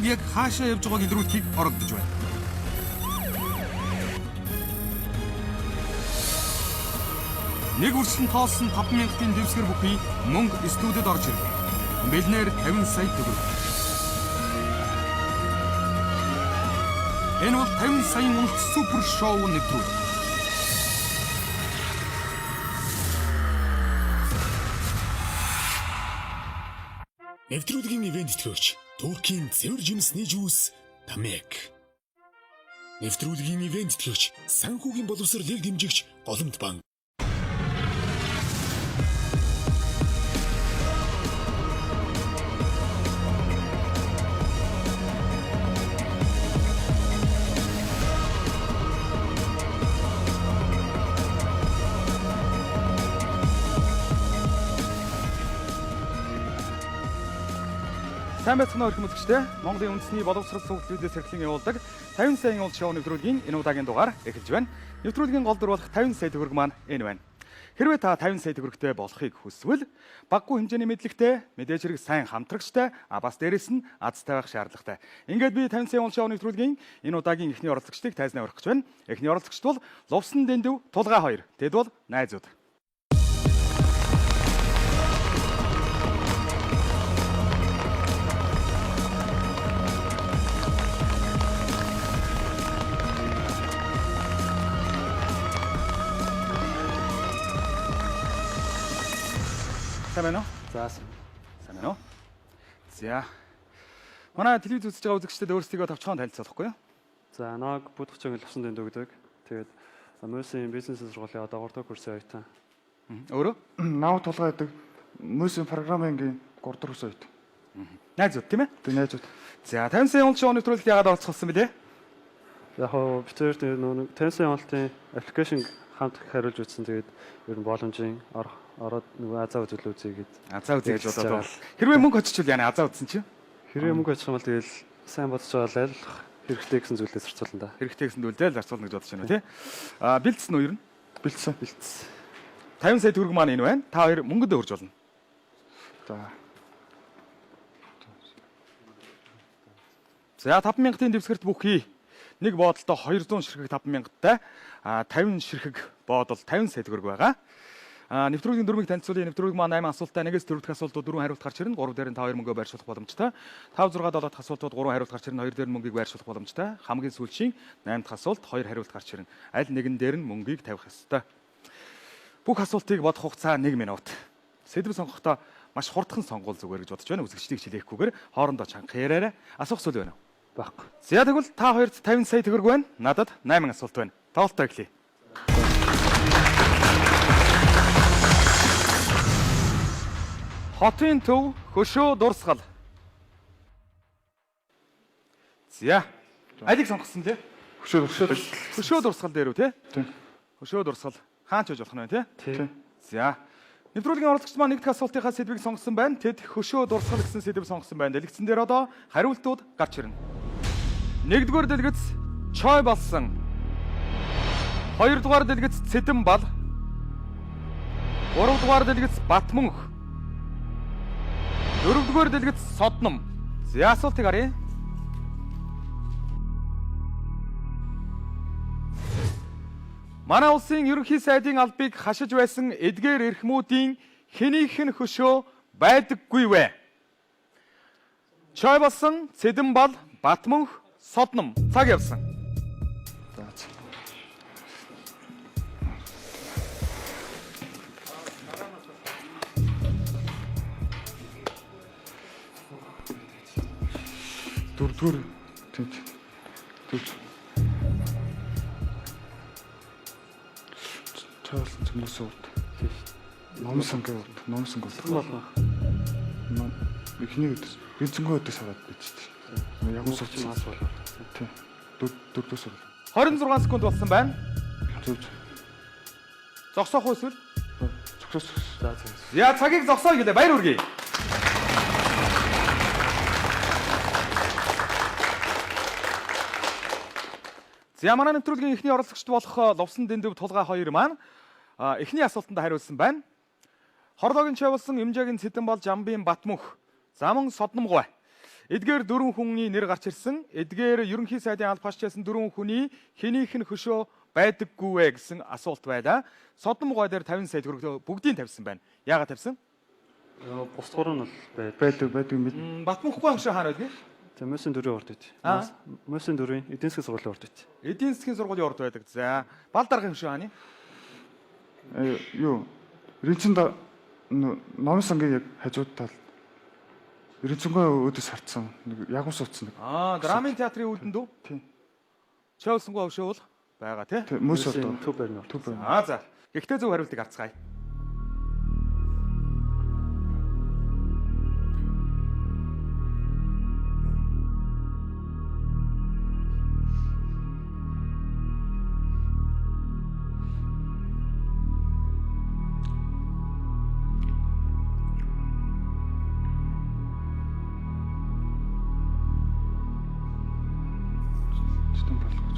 Мөнгө яг хаашаа явж байгааг илрүүлэхийг оролдож байна. Нэг үрсэн тоосон 5,000-ийн дэвсгэр бүхий мөнгө студид орж ирлээ. Миллионер 50 сая төгрөг. Энэ бол 50 саяын үнэт супер шоу нэвтрүүлэг. Нэвтрүүлгийн ивент итгэгч Туркийн цэвэр жимсний жуус Тамек. Нэвтрүүлгийн ивент итгэгч санхүүгийн боловсролыг дэмжигч Голомт банк. Сайн байцгаана уу хүмүүстчтэй. Монголын үндэсний боловсрол сувглуудээс эрхлэн явуулдаг 50 саяын уул шоу нэвтрүүлгийн энэ удаагийн дугаар эхэлж байна. Нэвтрүүлгийн гол дүр болох 50 сая төгрөг маань энэ байна. Хэрвээ та 50 сая төгрөгтэй болохыг хүсвэл баггүй хэмжээний мэдлэгтэй, мэдээж хэрэг сайн хамтрагчтай, бас дээрэс нь азтай байх шаардлагатай. Ингээд би 50 сая уул шоу нэвтрүүлгийн энэ удаагийн эхний оролцогчдыг тайзнаа өргөх гэж байна. Эхний оролцогчд бол Лувсан Дэндүү, Тулгаа 2. Тэд бол найзууд. Сайн байна уу? Сайн байна уу? За. Манай телевиз үзэж байгаа үзэгчдэд өөрсдийгөө товчхон танилцуулахгүй юу? За, нааг Будгачгийн Лувсан Дэндүү гэдэг. Тэгээд Мөсийн бизнес сургуулийн одоо 3 дахь курсын оюутан. Өөрөө? Нав тулгаа гэдэг Мөсийн программын 3 дахь курсын оюутан. Найзууд тийм ээ? Тэг найзууд. За, 50 сая уул шоу нэвтрүүлэлд яагаад оролцсон бэлээ? Яг хоо битэр нөө 50 сая уналтын аппликейшн хамт хариулж үзсэн. Тэгээд ер нь боломжийн ороод нөгөө азаа үзэл үзье гээд. Азаа үзье гэж бодоод. Хэрвээ мөнгө очичвол яана азаа үзсэн чинь? Хэрвээ мөнгө очих юм бол тэгэл сайн бодож байгаа л хэрэгтэй гэсэн зүйлээс зарцуулна да. Хэрэгтэй гэсэн зүйлдээ зарцуулна гэж бодож байна тий. Бэлдсэн үү ер нь? Бэлдсэн. 50 сая төгрөг маань энэ байна. Та хоёр мөнгөд өрж болно. За 5,000-ийн дэвсгэрт бүхий нэг боодолтой 200 ширхэг 5,000-тай 50 ширхэг боодол 50 сая төгрөг байгаа. Нэвтрүүлгийн дөрмийг танилцуулъя. Нэвтрүүлэг маань 8 асуултаа, 1-ээс 4 дахь асуултууд 4 хариулт гарч ирнэ. 3 дээр нь та 2 мөнгөө байршуулах боломжтой. 5 6 7 дахь асуултууд 3 хариулт гарч ирнэ. 2 дээр нь мөнгийг байршуулах боломжтой. Хамгийн сүүлчийн 8 дахь асуулт 2 хариулт гарч ирнэ. Аль нэгэн дээр нь мөнгийг тавих ёстой. Бүх асуултыг бодох хугацаа 1 минут. Сэдв сонгохдоо маш хурдхан сонгуул зүгээр гэж бодож байна. Үзэгчдийг чилээхгүйгээр хоорондоо чанга яриараа асуух зүйл байна уу? Баггүй. За тэгвэл та хоёрт 50 сая төгрөг байна. Надад 8 асуулт байна. Тоглолтоо эхлэе. Хотын төв хөшөө дурсгал. За. Алийг сонгосон тий? Хөшөө дурсгал дээр үү тий? Тийм. Хөшөө дурсгал. Хаан ч байж болох нь тий? Тийм. За. Нэвтрүүлгийн оролцогч маань нэг дахь асуултынхаа сэдвийг сонгосон байна. Тэд хөшөө дурсгал гэсэн сэдв сонгосон байна. Дэлгэцэн дээр одоо хариултууд гарч ирнэ. Нэгдүгээр дэлгэц Чой болсон. Хоёрдугаар дэлгэц Цэдэн бал. Гуравдугаар дэлгэц Батмөнх. Дөрөвдүгээр дэлгэц Содном. За асуултыг харъя. Манай улсын ерөнхий сайдын албыг хашиж байсан эдгээр эрхмүүдийн хэнийх нь хөшөө байдаггүй вэ? Чой болсон, Цэдэн бал, Батмөнх, Содном. Цаг явсан. Дөрөвдүгээр тийм. Чаалсан хүмүүс ууд. Номсон гээд. Болно. Эхний өдөөс эзэнгөө өдөөс хараад байж тийм. Яг усууч болоо. Тийм. Дөрөвдөөс. 26 секунд болсон байна. Зөв. Зогсоох уу эсвэл? Зогсоос. За. За цагийг зогсоо гэлээ. Баяр хүргэе. За манай нэвтрүүлгийн эхний оролцогчд болох Лувсан Дэндүү Тулгаа 2 маань эхний асуултанд хариулсан байна. Хорлоогийн Чой болсон, Имжаагийн Цэдэн бол, Жамбын Батмөнх, Замун Содном гуй. Эдгээр 4 хүний нэр гарч ирсэн. Эдгээр ерөнхий сайдын албаас чийсэн 4 хүний хэнийх нь хөшөө байдаггүй вэ гэсэн асуулт байлаа. Содон мугай дээр 50 сая төгрөг бүгдийг тавьсан байна. Яагаад тавьсан? Бус гурав нь бол байдаг мэд. Батмунхгүй хөшөө хаана байдаг? За мөсөн дөрөв урд байт. Аа. Мөсөн дөрвийн эдийн засгийн сургуулийн урд байт. Эдийн засгийн сургуулийн урд байдаг. За, бал даргын хөшөө хааны? Юу? Ринчэнд номын сангийн яг хажууд тал. Ринчэнгой өөдөөс хартсан. Нэг ягуун суудсан нэг. Драмын театрын үлдэнд үү? Тийм. Чоолсонгой хөшөө бол байгаа тий. Мөс одоо. Төв барьна. Төв байна. За. Гэхдээ зөв хариултыг арцгаая. Читэн болох.